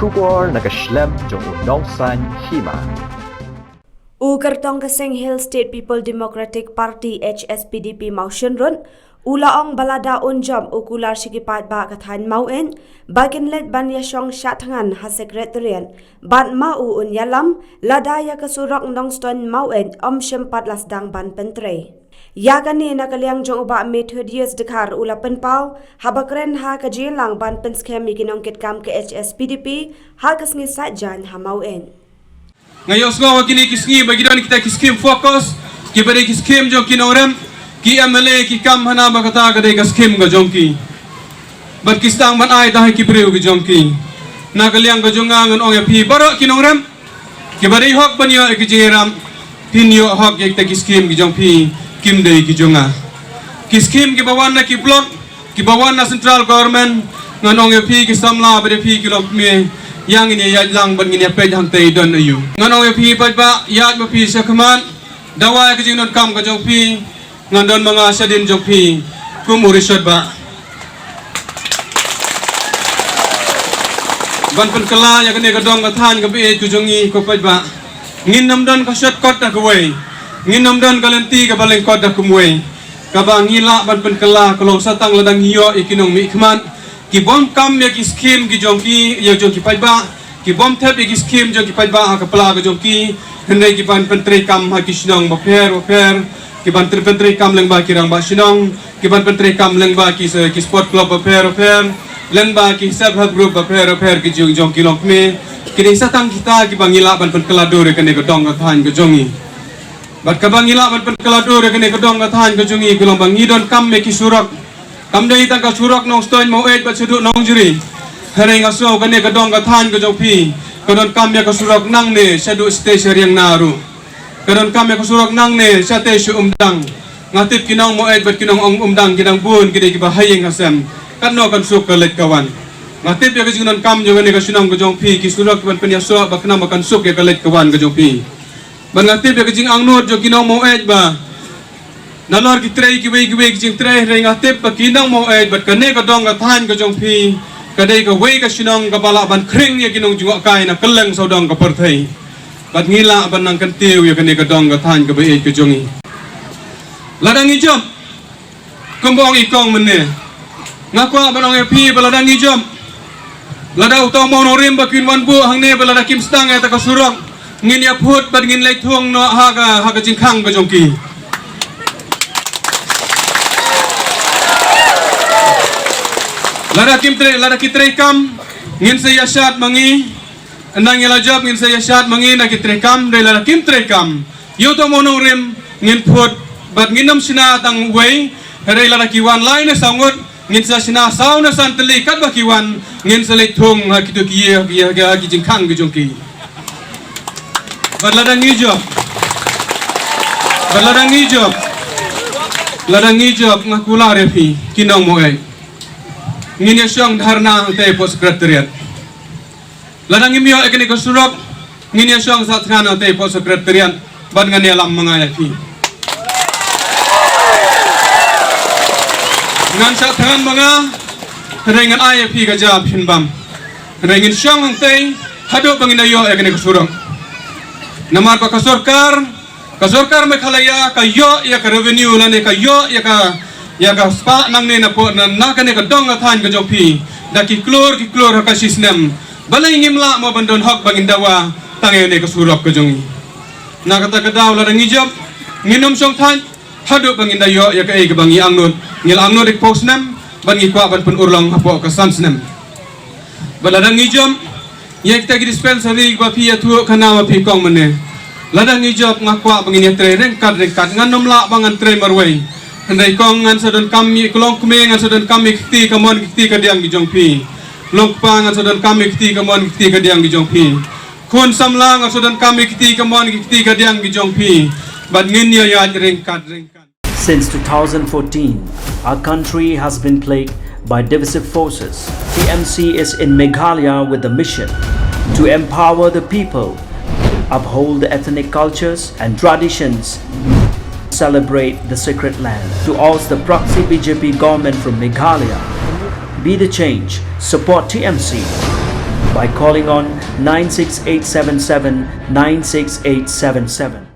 Shubor nakaslem jong udongsan Hima. Ukartong Kaseng Hill State People Democratic Party HSPDP motion run ulaong balada unjam ukular sikipat ba kathan Maweit bagian Leit ban ya Shong Shah Thngan ha Secretariat ban mau unyalam Lada ya ke Surok nongston Maweit sempat lasdang ban pentre ya kani nakaliang jong uba Methodius dekar ula penpau habakren ha kajilang ban penskemi kinongkit kam ke HSPDP ha kasngi sajan ha Maweit. Ngayon semua kini kiskim bagi dan kita kiskim fokus kepada kiskim jong kinorem ki MLA ki kam hana bakata kadai kiskim ga jongki bat kistang ban ai dah ki breu ga jongki nakaliang ga jonga ngan ong pi barok kinorem ki bari hok banyo ki jingeram pinyo hok ye kita kiskim gi jongpi kim dei ki jonga kiskim ki bawan na ki blok ki bawan na central government ngan ong pi ki samla bari pi ki lok me yang ini ya lang ban ini pe hang tei don ayu nganong ya pi pa ba ya ma pi sa kaman dawa ka jing non kam ka jong pi ngandon mga sadin jong pi kumurisod ba ban pen kala ya kene ka dong ka than ka bi ku jongi ko pa ba ngin nam don ka shot kot da kuwei ngin nam don ka lenti ka baleng kot da kumwei ka ba ngila ban pen kala kolong satang ladang hiyo ikinong mi kman ki bom kam ya ki scheme ki jongki ya jongki paiba ki bom thep ya ki scheme jongki paiba ha kapla ga jongki hendai ki ban pentre kam ha ki sinong ba pher ki ban pentre kam leng ba ki rang ba sinong ki ban pentre kam leng ba ki sport club ba pher leng ba ki sub hub group ba pher ki jongki long me ki ni satang kita ki bangila ban pen kelador ke ne ga dong ga than ga jongi bat ka bangila ban pen kelador ke ne ga dong ga than ga jongi ki long bangi don kam me ki surok kam dei tang ka Surok nong stoin Maweit ba sedu nong juri hereng aso kane ka dong ka than ka jopi kadon kam ya ka Surok nang ne sedu station yang naru kadon kam ya ka Surok nang ne sate shu umdang ngatip kinong Maweit bat kinong umdang kinang bun kide ki bahayeng asam kan no kan suk ka Leit kawan ngatip ya ka jinon kam jo kane ka sinong ka jopi ki Surok ban pen ya so ba kana makan suk ya ka Leit kawan ka jopi ban ngatip ya ka jing angnot jo kinong Maweit ba nalor ki trei ki wei jing trei renga tep pa kinang Maweit bat kane ka dong ka than ka jong pi kadai ka wei ka sinong ka bala ban kring ya kinong junga kai na keleng so dong ka perthai bat ngila ban nang kan tiu ya kane ka dong ka than ka bei ka jongi ladang ijom kombong ikong menne ngakwa ban ong pi baladang ijom lada utong monorim ba kin wan bu hang ne balada kim stang ya ta ka Surok ngin ya phut bat ngin lai thong no ha ka jingkhang ka jongki lada kitre kam ngin saya syat mangi endang yala job ngin saya syat mangi na kitre kam dai lada kim tre kam yo to monong rim ngin phut bat nginam sina tang wei dai lada kiwan lai na sangot ngin sa sina saw na san teli kat ba kiwan ngin sa le thong ha kitu ki ya ki jingkhang gi jongki bat lada ngi job lada ngi job ngakula refi kinong Maweit ngin ya Shong dharna te po Secretariat ladang imyo ekene ko Surok ngin ya Shong sa Thngan te po Secretariat ban ngan ya lam mga yapi ngan sa Thngan mga rengan ayapi ka jab hinbam rengin Shong hang te hado bangin ayo ekene ko Surok namar pa ka sorkar me khalaya ka yo ya ka revenue lane ka yo ya ka spa nang ne na po na kane ka dong than ka jopi da ki klor ka system balay ngimla mo bandon hok bangin dawa tangay ne ka Surok ka jongi na kata ka daw la ngijob nginom song than hado bangin dayo ya ka ay ka bangi angnod ngil angnod ik post nam bangi kwa ban pun urlang hapo ka sans nam balada ngijom ya kita ki dispensary ba pi atu kana ma pi kong mane lada ngijob ngakwa bangin ya tre rengkat nganom la bangan tre marway andai kong ngan sadon kami kelong kume ngan sadon kami kiti kamon kiti kadiang gi jongpi long pa ngan sadon kami kiti kamon kiti kadiang gi jongpi kun samla ngan sadon kami kiti kamon kiti kadiang gi jongpi bat ngin ya ringkat Since 2014 our country has been plagued by divisive forces. TMC is in Meghalaya with the mission to empower the people, uphold the ethnic cultures and traditions, celebrate the sacred land. To urge the proxy BJP government from Meghalaya, be the change, support TMC, by calling on 96877 96877.